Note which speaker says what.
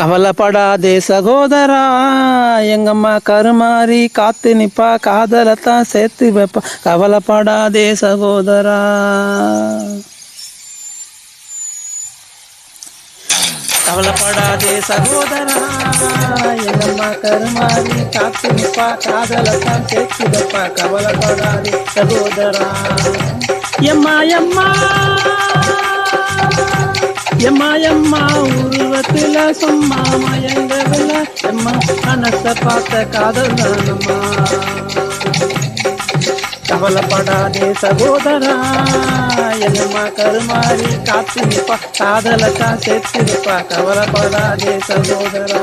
Speaker 1: கவலைப்படாதே சகோதரா, எங்கம்மா கருமாறி காத்து நிப்பா, காதலத்தான் சேர்த்து வைப்பா. கவலைப்படாதே சகோதரா. கவலைப்படாதே சகோதரா, எங்கம்மா கருமாறி காத்து நிப்பா, காதலத்தான் சேர்த்து வைப்பா. கவலைப்படாதே சகோதரா. எம்மா எம்மா எம்மா எம்மா உருவத்துல சும்மா மயங்கவில்லை, எம்மா மனச பார்த்த காதல் தானம்மா. கவலைப்படாதே சகோதரா, என்னம்மா கருமாறி காத்து நிப்பா, காதலத்தான் சேர்த்து நிப்பா. கவலைப்படாதே சகோதரா.